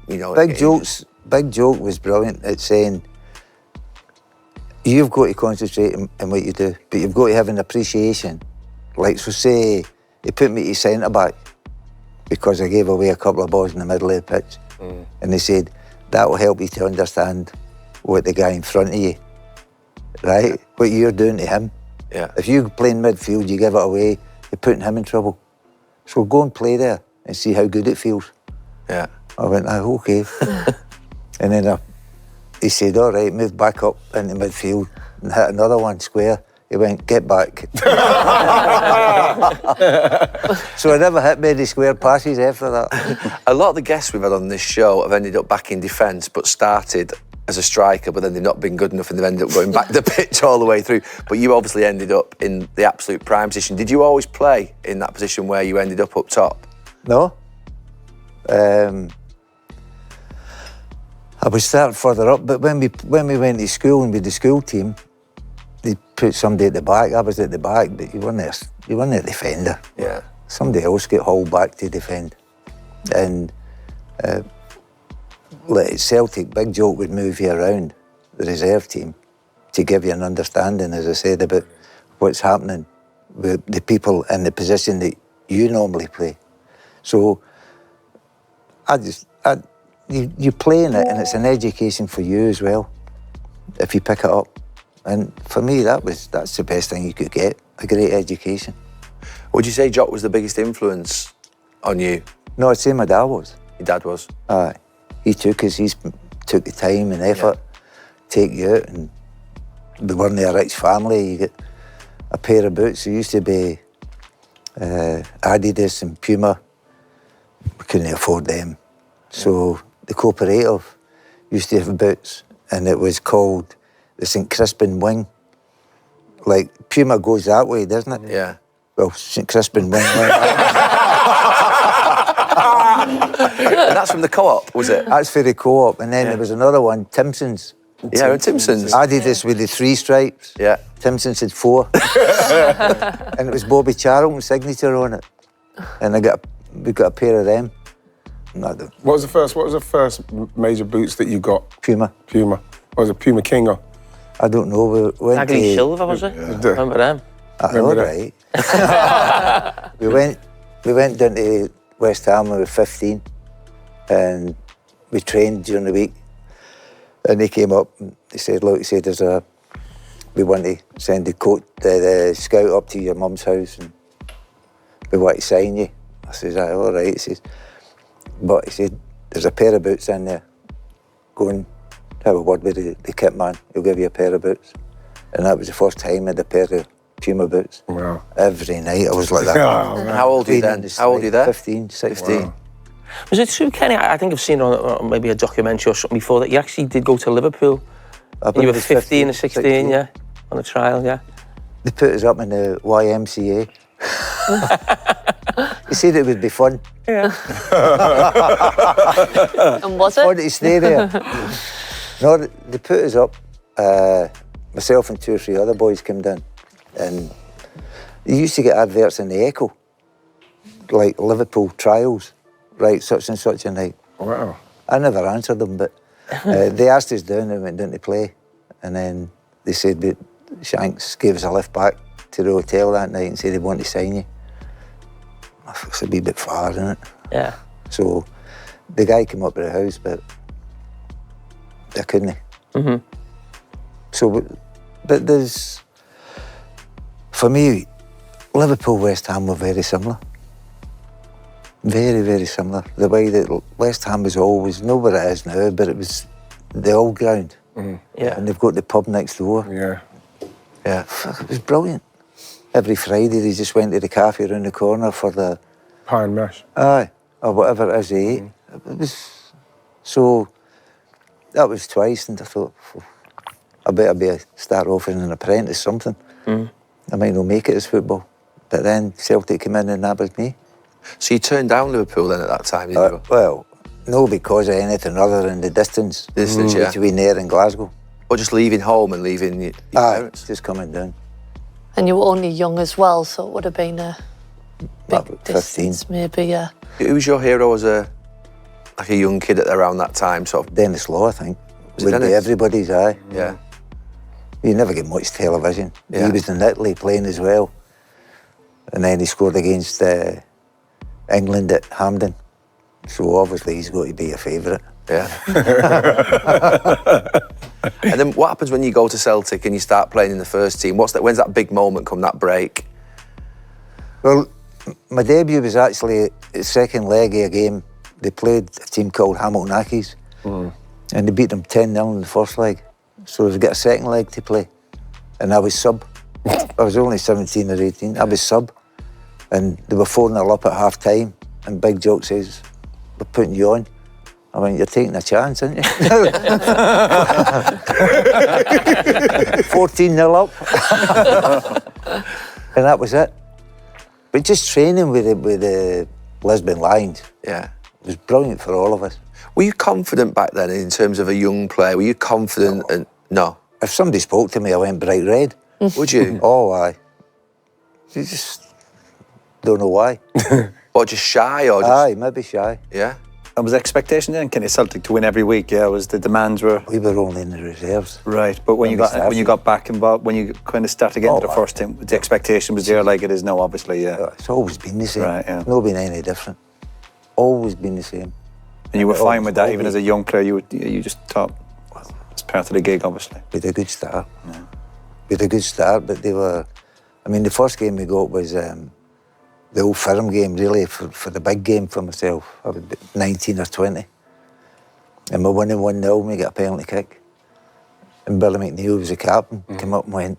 you know. Big Joke was brilliant at saying, you've got to concentrate on what you do, but you've got to have an appreciation. Like, so say, he put me to centre back because I gave away a couple of balls in the middle of the pitch. And they said, that will help you to understand what the guy in front of you, right? What you're doing to him. Yeah. If you play in midfield, you give it away, you're putting him in trouble. So go and play there and see how good it feels. Yeah. I went, okay. And then he said, all right, move back up into midfield and hit another one square. He went, get back. So I never hit many square passes after that. A lot of the guests we've had on this show have ended up back in defence, but started as a striker, but then they've not been good enough and they've ended up going back the pitch all the way through. But you obviously ended up in the absolute prime position. Did you always play in that position where you ended up top? No. I was starting further up, but when we went to school and with the school team, they put somebody at the back. I was at the back, but you weren't a defender. Yeah. Somebody else get hauled back to defend. And like Celtic, Big Joke would move you around the reserve team to give you an understanding, as I said, about what's happening with the people in the position that you normally play. So you play in it, and it's an education for you as well, if you pick it up. And for me, that's the best thing you could get, a great education. Would you say Jock was the biggest influence on you? No, I'd say my dad was. Your dad was? Aye. He took the time and effort to take you out, and we weren't a rich family. You get a pair of boots. There used to be Adidas and Puma. We couldn't afford them. So the cooperative used to have boots, and it was called the St Crispin Wing. Like, Puma goes that way, doesn't it? Yeah. Well, St Crispin Wing. And that's from the Co-op, was it? That's for the Co-op. And then there was another one, Timson's. Yeah, and Timson's. Adidas with the 3 stripes. Yeah. Timson's had 4. And it was Bobby Charlton's signature on it. And we got a pair of them. What was the first major boots that you got? Puma. What was it, Puma King or? I don't know. We went Dalglish Silver, was it? Yeah. Remember them? All right. we went down to West Ham when we were 15, and we trained during the week. And they came up and they said, look, we want to send the scout up to your mum's house and we want to sign you. I says, all right. He says, but he said, there's a pair of boots in there. Go and have a word with the kit man. He'll give you a pair of boots. And that was the first time I had a pair of Puma boots. Wow. Every night I was like that. Oh, How old were you then? How old were you there? 15, 16. Wow. Was it true, Kenny? I think I've seen on maybe a documentary or something before that you actually did go to Liverpool. When You were 15 or 16, yeah, on a trial, yeah. They put us up in the YMCA. He said it would be fun. Yeah. And was Fun it? to stay there. No, they put us up. Myself and 2 or 3 other boys came down, and they used to get adverts in the Echo, like Liverpool trials, right, such and such a night. Wow. I never answered them, but they asked us down and went down to play, and then they said that Shanks gave us a lift back to the hotel that night and said they want to sign you. I thought it's a wee bit far, isn't it? Yeah. So the guy came up to the house, but I couldn't. Mm-hmm. So, but for me, Liverpool, West Ham were very similar. Very, very similar. The way that West Ham was always, not what it is now, but it was the old ground. Mm-hmm. Yeah. And they've got the pub next door. Yeah. Yeah. Fuck, it was brilliant. Every Friday they just went to the cafe around the corner for the... Pie and mash. Aye, or whatever it is they ate. It was... So, that was twice, and I thought, I better start off as an apprentice something. Mm. I might not make it as football. But then Celtic came in and that was me. So you turned down Liverpool then at that time, didn't you? Well, no, because of anything other than the distance Yeah. between there and Glasgow. Or just leaving home and leaving your parents? Just coming down. And you were only young as well, so it would have been a big About 15. distance, maybe, yeah. Who was your hero as a like a young kid at around that time, sort of? Dennis Law, I think. Was it Would be Dennis? everybody's eye. Yeah. You never get much television. Yeah. He was in Italy playing as well. And then he scored against England at Hampden. So obviously he's got to be a favourite. Yeah. And then what happens when you go to Celtic and you start playing in the first team? When's that big moment come, that break? Well, my debut was actually the second leg of a game. They played a team called Hamilton Accies, and they beat them 10-0 in the first leg. So they've got a second leg to play. And I was sub. I was only 17 or 18. I was sub. And they were 4-0 up at half time. And Big Jock says, "We're putting you on." I went, "You're taking a chance, aren't you?" 14-0 up. And that was it. But just training with the Lisbon Lions Yeah. was brilliant for all of us. Were you confident back then in terms of a young player? Were you confident? No. If somebody spoke to me, I went bright red. Would you? Oh, aye. You just don't know why. Or just shy? Or just, Aye, maybe shy. Yeah. And was the expectation then, kind of Celtic to win every week? Yeah, was the demands were We were only in the reserves. right. But when you got back involved, when you kind of started getting to the first team, the expectation was there like it is now, obviously. Yeah. It's always been the same. Right, yeah. Not been any different. Always been the same. And you were It fine always with that, will even be. as a young player. You just thought it's part of the gig, obviously. With a good start. With a good start, but they were... I mean, the first game we got was the Old Firm game, really, for the big game for myself. I was 19 or 20. And we're winning 1-0, we got a penalty kick. And Billy McNeil was the captain, came up and went,